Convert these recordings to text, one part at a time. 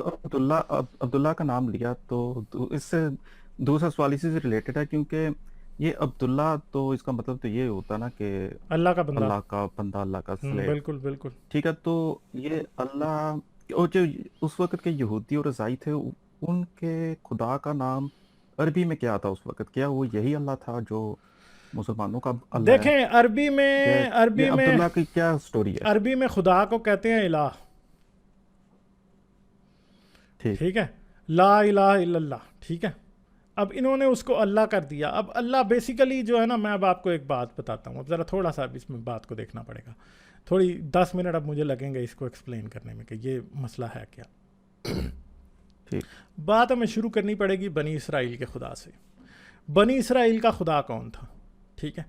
جو عبداللہ کا نام لیا تو اس سے دوسرا سوال اسی سے ریلیٹڈ ہے، کیونکہ یہ عبداللہ تو اس کا مطلب تو یہ ہوتا نا کہ اللہ کا بندہ. اللہ کا بندہ، اللہ کا سلیو. بالکل بالکل. ٹھیک ہے، تو یہ اللہ اور جو اس وقت کے یہودی اور عیسائی تھے، ان کے خدا کا نام عربی میں کیا تھا اس وقت؟ کیا وہ یہی اللہ تھا جو مسلمانوں کا اللہ ہے؟ دیکھیں عربی یہ میں یہ عبداللہ کی کیا سٹوری ہے؟ عربی میں خدا کو کہتے ہیں الہ. ٹھیک. ٹھیک ہے، لا الہ الا اللہ. ٹھیک ہے، اب انہوں نے اس کو اللہ کر دیا. اب اللہ بیسیکلی جو ہے نا، میں اب آپ کو ایک بات بتاتا ہوں. اب ذرا تھوڑا سا اس میں بات کو دیکھنا پڑے گا. تھوڑی 10 منٹ اب مجھے لگیں گے اس کو ایکسپلین کرنے میں کہ یہ مسئلہ ہے کیا. ٹھیک. بات ہمیں شروع کرنی پڑے گی بنی اسرائیل کے خدا سے. بنی اسرائیل کا خدا کون تھا؟ ٹھیک ہے،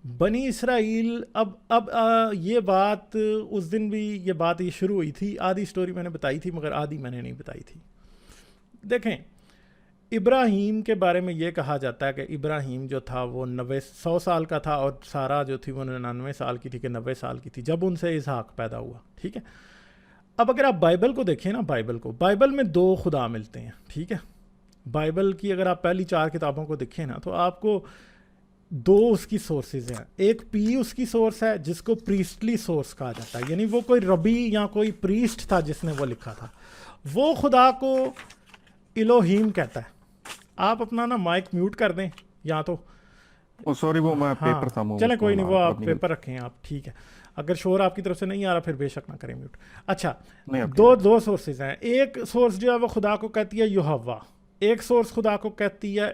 بنی اسرائیل اب یہ بات اس دن بھی یہ شروع ہوئی تھی. آدھی سٹوری میں نے بتائی تھی مگر آدھی میں نے نہیں بتائی تھی. دیکھیں ابراہیم کے بارے میں یہ کہا جاتا ہے کہ ابراہیم جو تھا وہ 100 سال کا تھا، اور سارا جو تھی وہ 99 سال کی تھی کہ 90 سال کی تھی جب ان سے اسحاق پیدا ہوا. ٹھیک ہے، اب اگر آپ بائبل کو دیکھیں نا، بائبل میں 2 خدا ملتے ہیں. ٹھیک ہے، بائبل کی اگر آپ پہلی 4 کتابوں کو دیکھیں نا تو آپ کو 2 اس کی سورسز ہیں. ایک اس کی سورس ہے جس کو پریسٹلی سورس کہا جاتا ہے، یعنی وہ کوئی ربی یا کوئی پریسٹ تھا جس نے وہ لکھا تھا. وہ خدا کو الوہیم کہتا ہے. آپ اپنا نا مائک میوٹ کر دیں یا تو سوری، وہ میں پیپر تھا. چلیں کوئی نہیں، وہ آپ پیپر رکھیں آپ. ٹھیک ہے، اگر شور آپ کی طرف سے نہیں آ رہا پھر بے شک نہ کریں میوٹ. اچھا، 2 سورسز ہیں. ایک سورس جو ہے وہ خدا کو کہتی ہے یہوہ، ایک سورس خدا کو کہتی ہے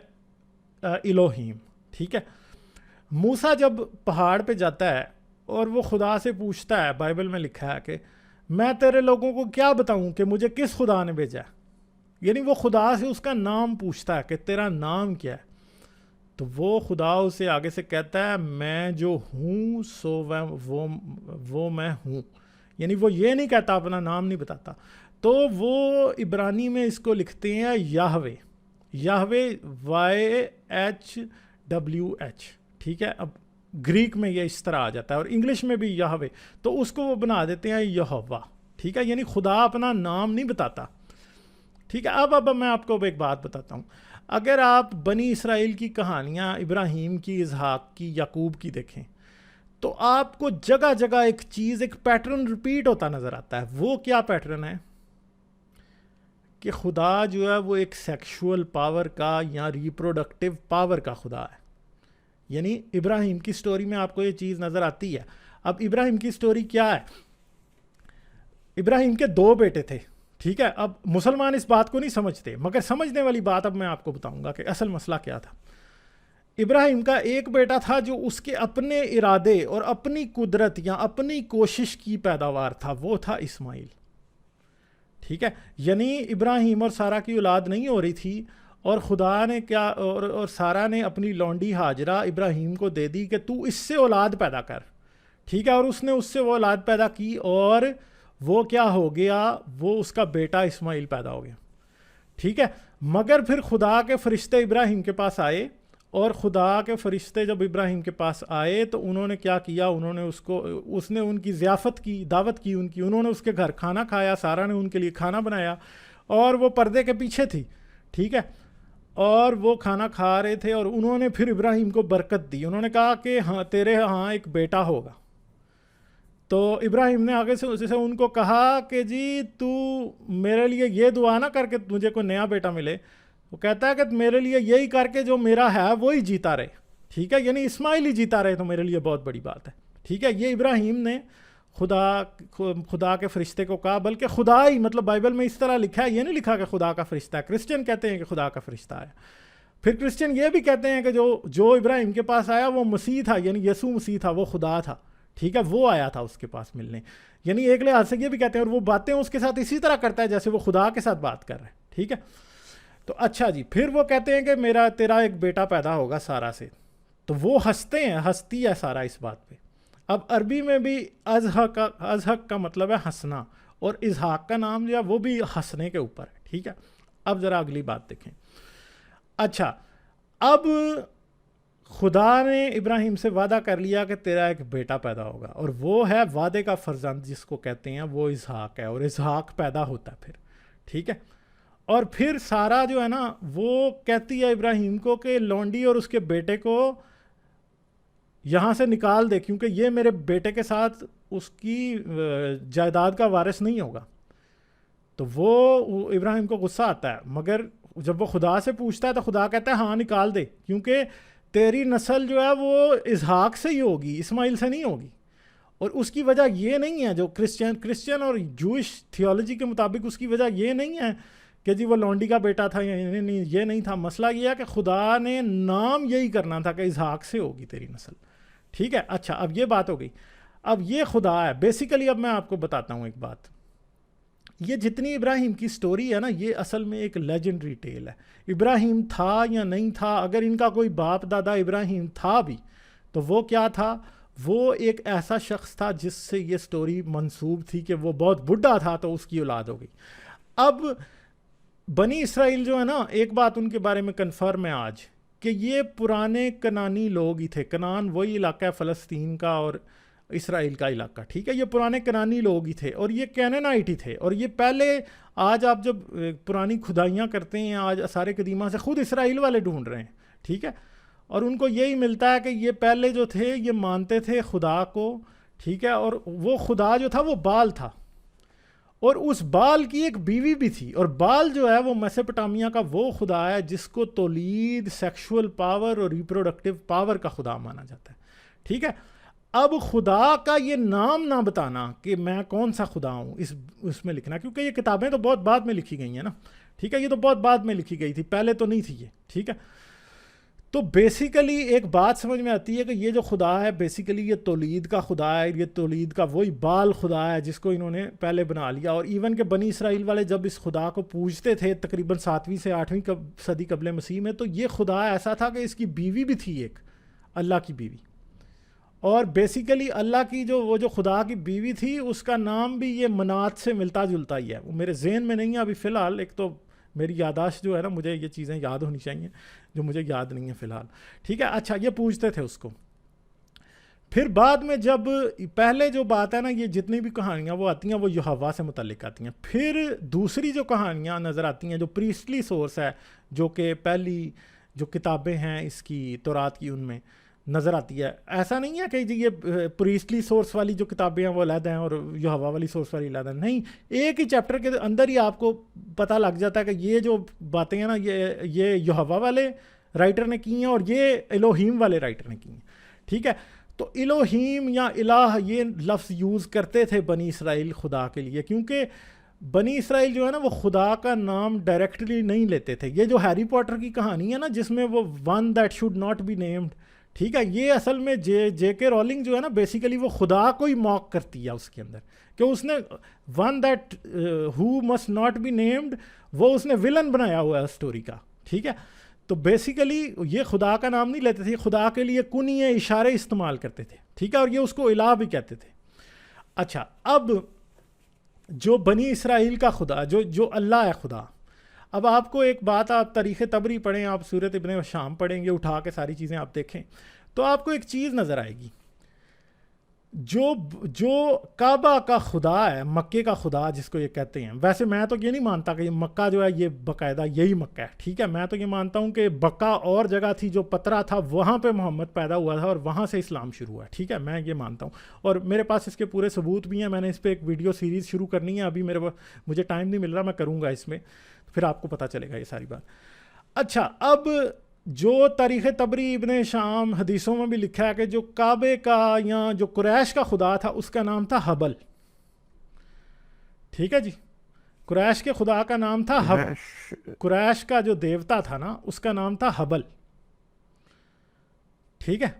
الوہیم. ٹھیک ہے، موسیٰ جب پہاڑ پہ جاتا ہے اور وہ خدا سے پوچھتا ہے، بائبل میں لکھا ہے کہ میں تیرے لوگوں کو کیا بتاؤں کہ مجھے کس خدا نے بھیجا ہے. یعنی وہ خدا سے اس کا نام پوچھتا ہے کہ تیرا نام کیا ہے. تو وہ خدا اسے آگے سے کہتا ہے میں جو ہوں سو وہ میں ہوں. یعنی وہ یہ نہیں کہتا، اپنا نام نہیں بتاتا. تو وہ عبرانی میں اس کو لکھتے ہیں یہوے YHWH. ٹھیک ہے، اب گریک میں یہ اس طرح آ جاتا ہے اور انگلش میں بھی یہوے، تو اس کو وہ بنا دیتے ہیں یہوہ. ٹھیک ہے، یعنی خدا اپنا نام نہیں بتاتا. ٹھیک ہے، اب میں آپ کو ایک بات بتاتا ہوں. اگر آپ بنی اسرائیل کی کہانیاں ابراہیم کی، اسحاق کی، یعقوب کی دیکھیں تو آپ کو جگہ جگہ ایک چیز، ایک پیٹرن ریپیٹ ہوتا نظر آتا ہے. وہ کیا پیٹرن ہے کہ خدا جو ہے وہ ایک سیکشول پاور کا یا ریپروڈکٹیو پاور کا خدا ہے. یعنی ابراہیم کی سٹوری میں آپ کو یہ چیز نظر آتی ہے. اب ابراہیم کی سٹوری کیا ہے؟ ابراہیم کے 2 بیٹے تھے. ٹھیک ہے، اب مسلمان اس بات کو نہیں سمجھتے، مگر سمجھنے والی بات اب میں آپ کو بتاؤں گا کہ اصل مسئلہ کیا تھا. ابراہیم کا ایک بیٹا تھا جو اس کے اپنے ارادے اور اپنی قدرت یا اپنی کوشش کی پیداوار تھا، وہ تھا اسماعیل. ٹھیک ہے، یعنی ابراہیم اور سارا کی اولاد نہیں ہو رہی تھی، اور خدا نے کیا اور سارا نے اپنی لونڈی ہاجرہ ابراہیم کو دے دی کہ تو اس سے اولاد پیدا کر. ٹھیک ہے، اور اس نے اس سے وہ اولاد پیدا کی اور وہ کیا ہو گیا، وہ اس کا بیٹا اسماعیل پیدا ہو گیا. ٹھیک ہے، مگر پھر خدا کے فرشتے ابراہیم کے پاس آئے، اور خدا کے فرشتے جب ابراہیم کے پاس آئے تو انہوں نے کیا کیا، انہوں نے اس نے ان کی ضیافت کی، دعوت کی ان کی، انہوں نے اس کے گھر کھانا کھایا، سارا نے ان کے لیے کھانا بنایا، اور وہ پردے کے پیچھے تھی. ٹھیک ہے، اور وہ کھانا کھا رہے تھے، اور انہوں نے پھر ابراہیم کو برکت دی. انہوں نے کہا کہ ہاں تیرے ہاں ایک بیٹا ہوگا. تو ابراہیم نے آگے سے ان کو کہا کہ جی تو میرے لیے یہ دعا نہ کر کے مجھے کوئی نیا بیٹا ملے. وہ کہتا ہے کہ میرے لیے یہی کر کے جو میرا ہے وہی جیتا رہے. ٹھیک ہے، یعنی اسماعیل ہی جیتا رہے تو میرے لیے بہت بڑی بات ہے. ٹھیک ہے، یہ ابراہیم نے خدا کے فرشتے کو کہا، بلکہ خدا ہی، مطلب بائبل میں اس طرح لکھا ہے، یہ نہیں لکھا کہ خدا کا فرشتہ ہے. کرسچن کہتے ہیں کہ خدا کا فرشتہ ہے. پھر کرسچن یہ بھی کہتے ہیں کہ جو ابراہیم کے پاس آیا وہ مسیح تھا، یعنی یسوع مسیح تھا، وہ خدا تھا. ٹھیک ہے، وہ آیا تھا اس کے پاس ملنے. یعنی ایک لحاظ سے یہ بھی کہتے ہیں، اور وہ باتیں اس کے ساتھ اسی طرح کرتا ہے جیسے وہ خدا کے ساتھ بات کر رہا ہے. ٹھیک ہے، تو اچھا جی، پھر وہ کہتے ہیں کہ تیرا ایک بیٹا پیدا ہوگا سارا سے. تو وہ ہنستے ہیں، ہنستی ہے سارا اس بات پہ. اب عربی میں بھی ازحق کا مطلب ہے ہنسنا، اور اسحاق کا نام جو ہے وہ بھی ہنسنے کے اوپر ہے. ٹھیک ہے، اب ذرا اگلی بات دیکھیں. اچھا، اب خدا نے ابراہیم سے وعدہ کر لیا کہ تیرا ایک بیٹا پیدا ہوگا، اور وہ ہے وعدے کا فرزند جس کو کہتے ہیں، وہ اسحاق ہے، اور اسحاق پیدا ہوتا ہے پھر. ٹھیک ہے. اور پھر سارا جو ہے نا وہ کہتی ہے ابراہیم کو کہ لونڈی اور اس کے بیٹے کو یہاں سے نکال دے کیونکہ یہ میرے بیٹے کے ساتھ اس کی جائیداد کا وارث نہیں ہوگا. تو وہ ابراہیم کو غصہ آتا ہے, مگر جب وہ خدا سے پوچھتا ہے تو خدا کہتا ہے ہاں نکال دے, کیونکہ تیری نسل جو ہے وہ اسحاق سے ہی ہوگی, اسماعیل سے نہیں ہوگی. اور اس کی وجہ یہ نہیں ہے, جو کرسچن اور جوئش تھیولوجی کے مطابق اس کی وجہ یہ نہیں ہے کہ جی وہ لونڈی کا بیٹا تھا, یہ نہیں تھا. مسئلہ یہ ہے کہ خدا نے نام یہی کرنا تھا کہ اسحاق سے ہوگی تیری نسل. ٹھیک ہے. اچھا اب یہ بات ہو گئی. اب یہ خدا ہے بیسیکلی. اب میں آپ کو بتاتا ہوں ایک بات, یہ جتنی ابراہیم کی سٹوری ہے نا یہ اصل میں ایک لیجنڈری ٹیل ہے. ابراہیم تھا یا نہیں تھا, اگر ان کا کوئی باپ دادا ابراہیم تھا بھی تو وہ کیا تھا, وہ ایک ایسا شخص تھا جس سے یہ سٹوری منسوب تھی کہ وہ بہت بڈھا تھا تو اس کی اولاد ہو گئی. اب بنی اسرائیل جو ہے نا, ایک بات ان کے بارے میں کنفرم ہے آج کہ یہ پرانے کنانی لوگ ہی تھے. کنان وہی علاقہ ہے فلسطین کا اور اسرائیل کا علاقہ. ٹھیک ہے, یہ پرانے کنانی لوگ ہی تھے اور یہ کینانائٹ ہی تھے. اور یہ پہلے, آج آپ جب پرانی کھدائیاں کرتے ہیں آج آثار قدیمہ سے, خود اسرائیل والے ڈھونڈ رہے ہیں. ٹھیک ہے, اور ان کو یہی ملتا ہے کہ یہ پہلے جو تھے یہ مانتے تھے خدا کو. ٹھیک ہے, اور وہ خدا جو تھا وہ بال تھا, اور اس بال کی ایک بیوی بھی تھی. اور بال جو ہے وہ میسوپوٹامیہ کا وہ خدا ہے جس کو تولید, سیکشول پاور اور ریپروڈکٹیو پاور کا خدا مانا جاتا ہے. ٹھیک ہے, اب خدا کا یہ نام نہ بتانا کہ میں کون سا خدا ہوں اس میں لکھنا, کیونکہ یہ کتابیں تو بہت بعد میں لکھی گئی ہیں نا. ٹھیک ہے, یہ تو بہت بعد میں لکھی گئی تھی, پہلے تو نہیں تھی یہ. ٹھیک ہے, تو بیسیکلی ایک بات سمجھ میں آتی ہے کہ یہ جو خدا ہے بیسیکلی یہ تولید کا خدا ہے. یہ تولید کا وہی بال خدا ہے جس کو انہوں نے پہلے بنا لیا. اور ایون کہ بنی اسرائیل والے جب اس خدا کو پوجتے تھے تقریباً 7ویں سے 8ویں صدی قبل مسیح میں, تو یہ خدا ایسا تھا کہ اس کی بیوی بھی تھی, ایک اللہ کی بیوی. اور بیسیکلی اللہ کی وہ جو خدا کی بیوی تھی اس کا نام بھی یہ منات سے ملتا جلتا ہی ہے. وہ میرے ذہن میں نہیں ہے ابھی فی الحال, ایک تو میری یاداشت جو ہے نا, مجھے یہ چیزیں یاد ہونی چاہیے جو مجھے یاد نہیں ہے فی الحال. ٹھیک ہے, اچھا یہ پوچھتے تھے اس کو. پھر بعد میں جب پہلے جو بات ہے نا, یہ جتنی بھی کہانیاں وہ آتی ہیں وہ یہوہ سے متعلق آتی ہیں. پھر دوسری جو کہانیاں نظر آتی ہیں جو پریسٹلی سورس ہے, جو کہ پہلی جو کتابیں ہیں اس کی تورات کی, ان میں نظر آتی ہے. ایسا نہیں ہے کہ جی یہ پریسٹلی سورس والی جو کتابیں ہیں وہ علیحدہ ہیں اور یہوہ والی سورس والی علیحدہ. نہیں, ایک ہی چیپٹر کے اندر ہی آپ کو پتہ لگ جاتا ہے کہ یہ جو باتیں ہیں نا یہ یہوہ والے رائٹر نے کی ہیں اور یہ الوہیم والے رائٹر نے کی ہیں. ٹھیک ہے, تو الوہیم یا الہ یہ لفظ یوز کرتے تھے بنی اسرائیل خدا کے لیے, کیونکہ بنی اسرائیل جو ہے نا وہ خدا کا نام ڈائریکٹلی نہیں لیتے تھے. یہ جو ہیری پوٹر کی کہانی ہے نا جس میں وہ one that should not be named, ٹھیک ہے, یہ اصل میں جے کے رولنگ جو ہے نا بیسیکلی وہ خدا کو ہی موک کرتی ہے اس کے اندر, کہ اس نے one that who must not be named وہ اس نے ولن بنایا ہوا ہے اسٹوری کا. ٹھیک ہے, تو بیسیکلی یہ خدا کا نام نہیں لیتے تھے, خدا کے لیے کنیے اشارے استعمال کرتے تھے. ٹھیک ہے, اور یہ اس کو الہ بھی کہتے تھے. اچھا, اب جو بنی اسرائیل کا خدا جو اللہ ہے خدا, اب آپ کو ایک بات, آپ تاریخ طبری پڑھیں, آپ سورۃ ابن شام پڑھیں گے, اٹھا کے ساری چیزیں آپ دیکھیں تو آپ کو ایک چیز نظر آئے گی. جو کعبہ کا خدا ہے, مکے کا خدا جس کو یہ کہتے ہیں, ویسے میں تو یہ نہیں مانتا کہ یہ مکہ جو ہے یہ باقاعدہ یہی مکہ ہے. ٹھیک ہے, میں تو یہ مانتا ہوں کہ بکہ اور جگہ تھی جو پترا تھا, وہاں پہ محمد پیدا ہوا تھا اور وہاں سے اسلام شروع ہوا. ٹھیک ہے, میں یہ مانتا ہوں اور میرے پاس اس کے پورے ثبوت بھی ہیں. میں نے اس پہ ایک ویڈیو سیریز شروع کرنی ہے, ابھی مجھے ٹائم نہیں مل رہا, میں کروں گا اس میں, پھر آپ کو پتہ چلے گا یہ ساری بات. اچھا, اب جو تاریخ طبری ابن شام حدیثوں میں بھی لکھا ہے کہ جو کعبے کا یا جو قریش کا خدا تھا اس کا نام تھا حبل. ٹھیک ہے جی, قریش کے خدا کا نام تھا قریش کا جو دیوتا تھا نا اس کا نام تھا حبل. ٹھیک ہے,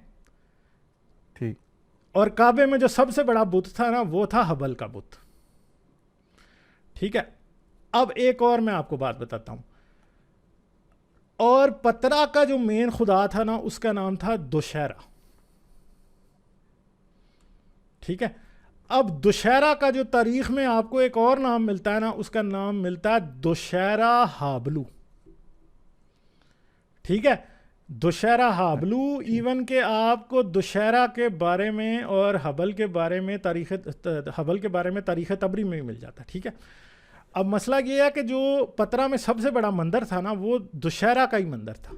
ٹھیک, اور کعبے میں جو سب سے بڑا بت تھا نا وہ تھا حبل کا بت. ٹھیک ہے, اب ایک اور میں آپ کو بات بتاتا ہوں. اور پترا کا جو مین خدا تھا نا اس کا نام تھا دوشہرا. ٹھیک ہے, اب دوشہرا کا جو تاریخ میں آپ کو ایک اور نام ملتا ہے نا اس کا نام ملتا ہے دوشہرا ہابلو. ٹھیک ہے, دوشہرا ہابلو. ایون کہ آپ کو دوشہرا کے بارے میں اور حبل کے بارے میں تاریخ طبری میں بھی مل جاتا ہے. ٹھیک ہے, اب مسئلہ یہ ہے کہ جو پترا میں سب سے بڑا مندر تھا نا وہ دشہرا کا ہی مندر تھا.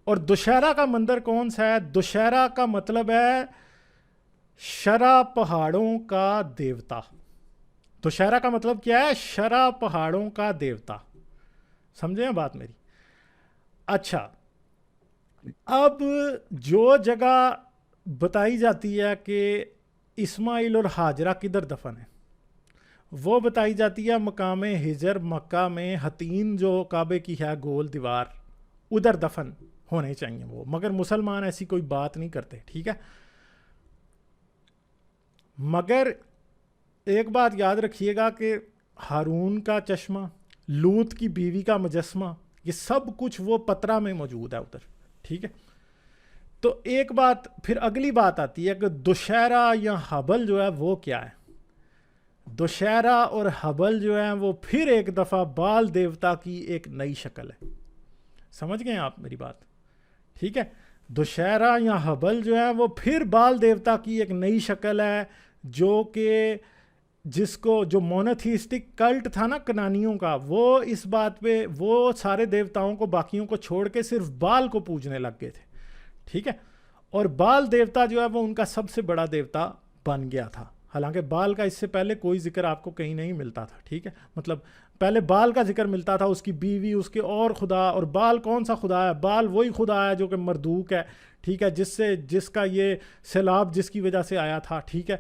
اور دشہرا کا مندر کون سا ہے؟ دشہرا کا مطلب ہے شرح پہاڑوں کا دیوتا. دشہرا کا مطلب کیا ہے؟ شرح پہاڑوں کا دیوتا. سمجھیں بات میری؟ اچھا اب جو جگہ بتائی جاتی ہے کہ اسماعیل اور ہاجرہ کدھر دفن ہے، وہ بتائی جاتی ہے مقام ہجر مکہ میں حتین جو کعبے کی ہے گول دیوار، ادھر دفن ہونے چاہیے وہ، مگر مسلمان ایسی کوئی بات نہیں کرتے. ٹھیک ہے، مگر ایک بات یاد رکھیے گا کہ ہارون کا چشمہ، لوط کی بیوی کا مجسمہ، یہ سب کچھ وہ پترا میں موجود ہے ادھر. ٹھیک ہے، تو ایک بات پھر اگلی بات آتی ہے کہ دشہرا یا حبل جو ہے وہ کیا ہے. دشہرا اور حبل جو ہے وہ پھر ایک دفعہ بال دیوتا کی ایک نئی شکل ہے. سمجھ گئے آپ میری بات؟ ٹھیک ہے، دشہرا یا حبل جو ہے وہ پھر بال دیوتا کی ایک نئی شکل ہے، جو کہ جس کو جو مونوتھیسٹک کلٹ تھا نا کنانیوں کا، وہ اس بات پہ وہ سارے دیوتاؤں کو باقیوں کو چھوڑ کے صرف بال کو پوجنے لگ گئے تھے. ٹھیک ہے، اور بال دیوتا جو ہے وہ ان کا سب سے بڑا دیوتا بن گیا تھا. حالانکہ بال کا اس سے پہلے کوئی ذکر آپ کو کہیں نہیں ملتا تھا. ٹھیک ہے، مطلب پہلے بال کا ذکر ملتا تھا، اس کی بیوی، اس کے اور خدا. اور بال کون سا خدا ہے؟ بال وہی خدا ہے جو کہ مردوک ہے. ٹھیک ہے، جس کا یہ سیلاب جس کی وجہ سے آیا تھا. ٹھیک ہے،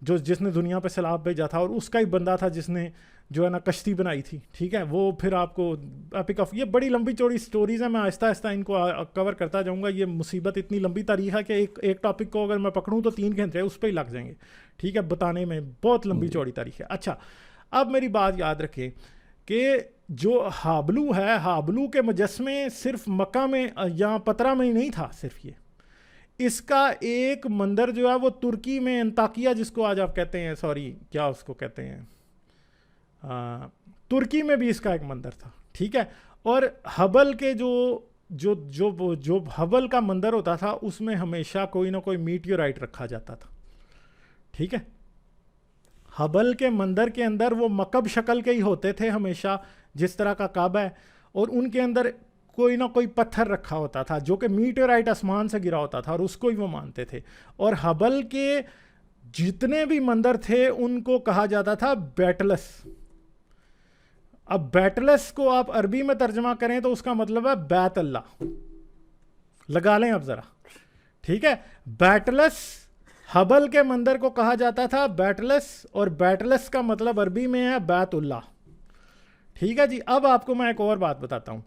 جس نے دنیا پہ سیلاب بھیجا تھا، اور اس کا ہی بندہ تھا جس نے جو ہے نا کشتی بنائی تھی. ٹھیک ہے، وہ پھر آپ کو ایپک آف، یہ بڑی لمبی چوڑی سٹوریز ہیں، میں آہستہ آہستہ ان کو کور کرتا جاؤں گا. یہ مصیبت اتنی لمبی تاریخ ہے کہ ایک ٹاپک کو اگر میں پکڑوں تو 3 گھنٹے اس پہ ہی لگ جائیں گے. ٹھیک ہے، بتانے میں بہت لمبی چوڑی تاریخ ہے. اچھا اب میری بات یاد رکھیں کہ جو ہابلو ہے، ہابلو کے مجسمے صرف مکہ میں یا پترا میں ہی نہیں تھا صرف یہ، اس کا ایک مندر جو ہے وہ ترکی میں انطاکیہ، جس کو آج آپ کہتے ہیں، سوری کیا اس کو کہتے ہیں، ترکی میں بھی اس کا ایک مندر تھا. ٹھیک ہے، اور حبل کے جو حبل کا مندر ہوتا تھا اس میں ہمیشہ کوئی نہ کوئی میٹیورائٹ رکھا جاتا تھا. ٹھیک ہے، حبل کے مندر کے اندر وہ مکب شکل کے ہی ہوتے تھے ہمیشہ، جس طرح کا کعبہ ہے، اور ان کے اندر کوئی نہ کوئی پتھر رکھا ہوتا تھا جو کہ میٹیورائٹ آسمان سے گرا ہوتا تھا، اور اس کو ہی وہ مانتے تھے. اور حبل کے جتنے بھی مندر تھے ان کو کہا جاتا تھا بیٹلس. اب بیٹلس کو آپ عربی میں ترجمہ کریں تو اس کا مطلب ہے بیت اللہ. لگا لیں اب ذرا. ٹھیک ہے، بیٹلس، حبل کے مندر کو کہا جاتا تھا بیٹلس، اور بیٹلس کا مطلب عربی میں ہے بیت اللہ. ٹھیک ہے جی، اب آپ کو میں ایک اور بات بتاتا ہوں.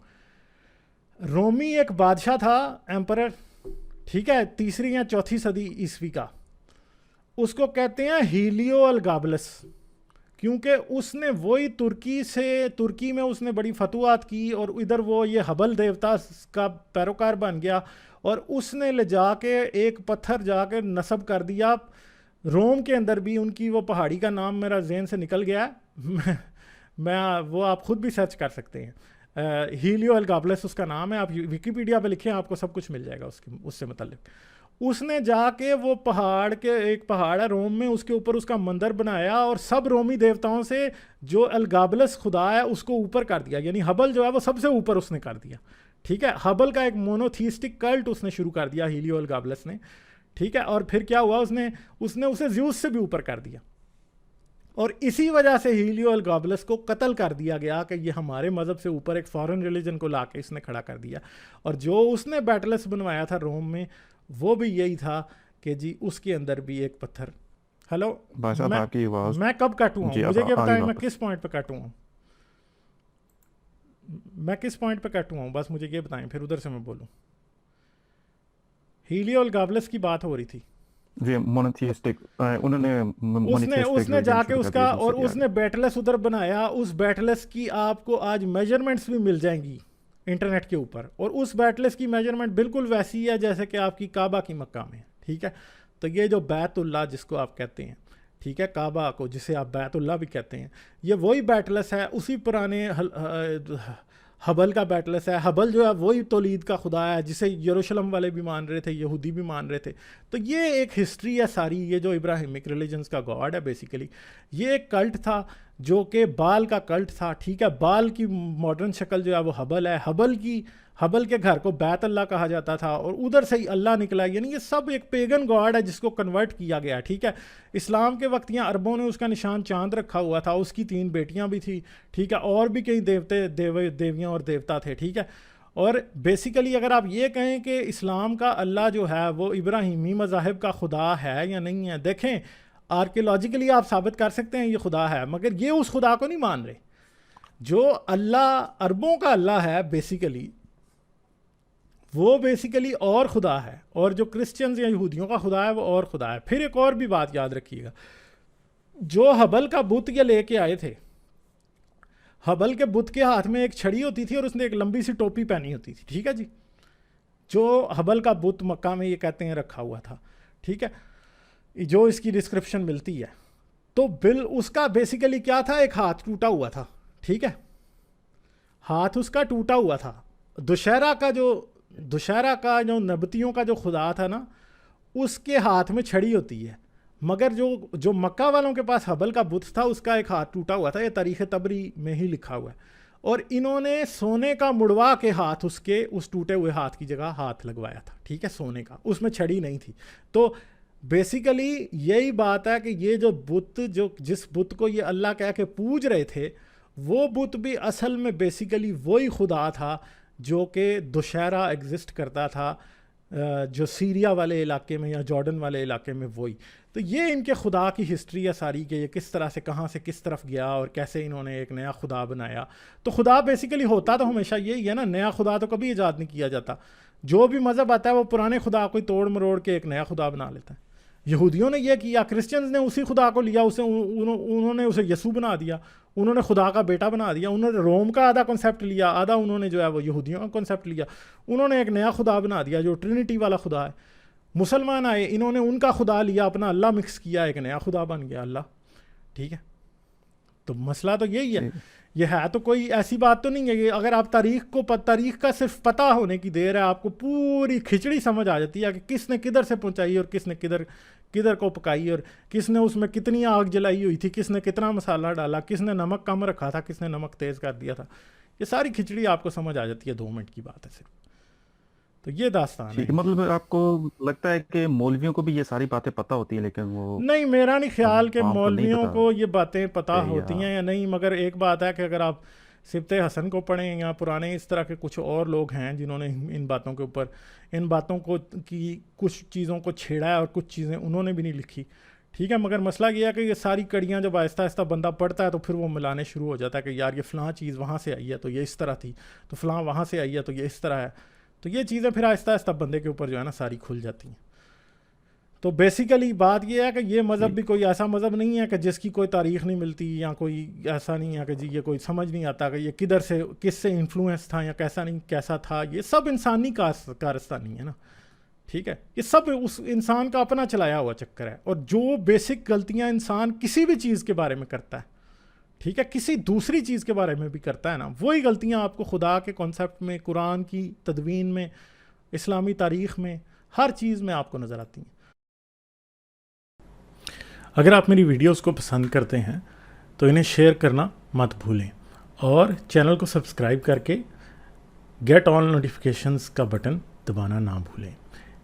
رومی ایک بادشاہ تھا، ایمپرر. ٹھیک ہے، 3 یا 4 صدی عیسوی کا. اس کو کہتے ہیں ہیلیو الگابلس، کیونکہ اس نے وہی ترکی میں اس نے بڑی فتوحات کی، اور ادھر وہ یہ حبل دیوتا کا پیروکار بن گیا، اور اس نے لے جا کے ایک پتھر جا کے نصب کر دیا. روم کے اندر بھی ان کی وہ پہاڑی کا نام میرا ذہن سے نکل گیا، میں وہ آپ خود بھی سرچ کر سکتے ہیں. ہیلیو الگابلس اس کا نام ہے، آپ ویکیپیڈیا پہ لکھیں آپ کو سب کچھ مل جائے گا اس سے متعلق. اس نے جا کے وہ ایک پہاڑ ہے روم میں، اس کے اوپر اس کا مندر بنایا، اور سب رومی دیوتاؤں سے جو الگابلس خدا ہے اس کو اوپر کر دیا. یعنی حبل جو ہے وہ سب سے اوپر اس نے کر دیا. ٹھیک ہے، حبل کا ایک مونوتھیسٹک کلٹ اس نے شروع کر دیا ہیلیو الگابلس نے. ٹھیک ہے، اور پھر کیا ہوا، اس نے اسے زیوس سے بھی اوپر کر دیا، اور اسی وجہ سے ہیلیو الگابلس کو قتل کر دیا گیا کہ یہ ہمارے مذہب سے اوپر ایک فارن ریلیجن کو لا کے اس نے کھڑا کر دیا. اور جو اس نے بیٹلس بنوایا تھا روم میں، وہ بھی یہی تھا کہ جی اس کے اندر بھی ایک پتھر. ہلو میں کب کٹوں ہوں؟ مجھے یہ بتائیں میں کس پوائنٹ پہ کٹوں ہوں، بس مجھے یہ بتائیں، پھر ادھر سے میں بولوں. ہیلیو الگابلس کی بات ہو رہی تھی جی، مونوتھیسٹک اس نے جا کے اس کا، اور اس نے بیٹلس ادھر بنایا. اس بیٹلس کی آپ کو آج میجرمنٹس بھی مل جائیں گی انٹرنیٹ کے اوپر، اور اس بیٹلس کی میجرمنٹ بالکل ویسی ہے جیسے کہ آپ کی کعبہ کی مکہ میں. ٹھیک ہے، تو یہ جو بیت اللہ جس کو آپ کہتے ہیں، ٹھیک ہے، کعبہ کو جسے آپ بیت اللہ بھی کہتے ہیں، یہ وہی بیٹلس ہے، اسی پرانے حبل کا بیٹلس ہے. حبل جو ہے وہی تولید کا خدا ہے جسے یروشلم والے بھی مان رہے تھے، یہودی بھی مان رہے تھے. تو یہ ایک ہسٹری ہے ساری، یہ جو ابراہیمک ریلیجنس کا گاڈ ہے بیسیکلی. یہ ایک کلٹ تھا جو کہ بال کا کلٹ تھا. ٹھیک ہے, بال کی ماڈرن شکل جو ہے وہ حبل ہے. حبل کے گھر کو بیت اللہ کہا جاتا تھا, اور ادھر سے ہی اللہ نکلا. یعنی یہ سب ایک پیگن گاڈ ہے جس کو کنورٹ کیا گیا. ٹھیک ہے, اسلام کے وقت یہاں عربوں نے اس کا نشان چاند رکھا ہوا تھا. اس کی 3 بیٹیاں بھی تھیں. ٹھیک ہے, اور بھی کئی دیویاں اور دیوتا تھے. ٹھیک ہے, اور بیسیکلی اگر آپ یہ کہیں کہ اسلام کا اللہ جو ہے وہ ابراہیمی مذاہب کا خدا ہے یا نہیں ہے, دیکھیں آرکیولوجیکلی آپ ثابت کر سکتے ہیں یہ خدا ہے, مگر یہ اس خدا کو نہیں مان رہے. جو اللہ عربوں کا اللہ ہے بیسیکلی وہ بیسیکلی اور خدا ہے, اور جو کرسچنز یا یہودیوں کا خدا ہے وہ اور خدا ہے. پھر ایک اور بھی بات یاد رکھیے گا, جو حبل کا بت یہ لے کے آئے تھے, حبل کے بت کے ہاتھ میں ایک چھڑی ہوتی تھی اور اس نے ایک لمبی سی ٹوپی پہنی ہوتی تھی. ٹھیک ہے جی, جو حبل کا بت مکہ میں یہ کہتے ہیں رکھا ہوا تھا. ٹھیک ہے, جو اس کی ڈسکرپشن ملتی ہے, تو اس کا بیسیکلی کیا تھا, ایک ہاتھ ٹوٹا ہوا تھا. ٹھیک ہے, ہاتھ اس کا ٹوٹا ہوا تھا. دشہرا کا جو نبتیوں کا جو خدا تھا نا, اس کے ہاتھ میں چھڑی ہوتی ہے, مگر جو مکہ والوں کے پاس حبل کا بت تھا اس کا ایک ہاتھ ٹوٹا ہوا تھا. یہ تاریخ تبری میں ہی لکھا ہوا ہے, اور انہوں نے سونے کا مڑوا کے ہاتھ اس ٹوٹے ہوئے ہاتھ کی جگہ ہاتھ لگوایا تھا. ٹھیک ہے, سونے کا, اس میں چھڑی نہیں تھی. تو بیسیکلی یہی بات ہے کہ یہ جو بت جس بت کو یہ اللہ کہہ کے پوج رہے تھے, وہ بت بھی اصل میں بیسیکلی وہی خدا تھا جو کہ دشہرا ایگزسٹ کرتا تھا جو سیریا والے علاقے میں یا جارڈن والے علاقے میں, وہی. تو یہ ان کے خدا کی ہسٹری ہے ساری, کہ یہ کس طرح سے کہاں سے کس طرف گیا اور کیسے انہوں نے ایک نیا خدا بنایا. تو خدا بیسیکلی ہوتا تو ہمیشہ یہی ہے نا, نیا خدا تو کبھی ایجاد نہیں کیا جاتا. جو بھی مذہب آتا ہے وہ پرانے خدا کو توڑ مروڑ کے ایک نیا خدا بنا لیتا ہے. یہودیوں نے یہ کیا, کرسچنز نے اسی خدا کو لیا, انہوں نے اسے یسوع بنا دیا, انہوں نے خدا کا بیٹا بنا دیا. انہوں نے روم کا آدھا کنسیپٹ لیا, آدھا انہوں نے جو ہے وہ یہودیوں کا کنسیپٹ لیا, انہوں نے ایک نیا خدا بنا دیا جو ٹرینٹی والا خدا ہے. مسلمان آئے, انہوں نے ان کا خدا لیا, اپنا اللہ مکس کیا, ایک نیا خدا بن گیا اللہ. ٹھیک ہے, تو مسئلہ تو یہی ہے. یہ ہے تو کوئی ایسی بات تو نہیں ہے کہ اگر آپ تاریخ کا صرف پتہ ہونے کی دیر ہے, آپ کو پوری کھچڑی سمجھ آ جاتی ہے کہ کس نے کدھر سے پہنچائی اور کس نے کدھر کو پکائی, اور کس نے اس میں کتنی آگ جلائی ہوئی تھی, کس نے کتنا مسالہ ڈالا, کس نے نمک کم رکھا تھا, کس نے نمک تیز کر دیا تھا. یہ ساری کھچڑی آپ کو سمجھ آ جاتی ہے 2 منٹ کی بات ہے صرف. تو یہ داستان ہے. مطلب آپ کو لگتا ہے کہ مولویوں کو بھی یہ ساری باتیں پتہ ہوتی ہیں, لیکن وہ نہیں, میرا نہیں خیال کہ عوام کو نہیں مولویوں پتہ کو یہ باتیں پتہ کہ ہوتی ہیں یا نہیں. مگر ایک بات ہے کہ اگر آپ سبت حسن کو پڑھیں یا پرانے اس طرح کے کچھ اور لوگ ہیں جنہوں نے ان باتوں کے اوپر ان باتوں کو کی کچھ چیزوں کو چھیڑا ہے اور کچھ چیزیں انہوں نے بھی نہیں لکھی. ٹھیک ہے, مگر مسئلہ یہ ہے کہ یہ ساری کڑیاں جب آہستہ آہستہ بندہ پڑھتا ہے تو پھر وہ ملانے شروع ہو جاتا ہے کہ یار یہ فلاں چیز وہاں سے آئی ہے تو یہ اس طرح تھی, تو فلاں وہاں سے آئی ہے تو یہ اس طرح ہے. تو یہ چیزیں پھر آہستہ آہستہ بندے کے اوپر جو ہے نا ساری کھل جاتی ہیں. تو بیسیکلی بات یہ ہے کہ یہ مذہب بھی کوئی ایسا مذہب نہیں ہے کہ جس کی کوئی تاریخ نہیں ملتی, یا کوئی ایسا نہیں ہے کہ جی یہ کوئی سمجھ نہیں آتا کہ یہ کدھر سے کس سے انفلوئنس تھا یا کیسا تھا. یہ سب انسانی کارستانی ہے نا. ٹھیک ہے, یہ سب اس انسان کا اپنا چلایا ہوا چکر ہے. اور جو بیسک غلطیاں انسان کسی بھی چیز کے بارے میں کرتا ہے, ٹھیک ہے, کسی دوسری چیز کے بارے میں بھی کرتا ہے نا, وہی غلطیاں آپ کو خدا کے کانسیپٹ میں, قرآن کی تدوین میں, اسلامی تاریخ میں, ہر چیز میں آپ کو نظر آتی ہیں. اگر آپ میری ویڈیوز کو پسند کرتے ہیں تو انہیں شیئر کرنا مت بھولیں, اور چینل کو سبسکرائب کر کے گیٹ آل نوٹیفیکیشنز کا بٹن دبانا نہ بھولیں.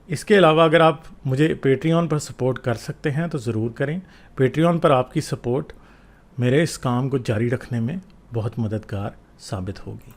اس کے علاوہ اگر آپ مجھے پیٹریون پر سپورٹ کر سکتے ہیں تو ضرور کریں. پیٹریون پر آپ کی سپورٹ میرے اس کام کو جاری رکھنے میں بہت مددگار ثابت ہوگی.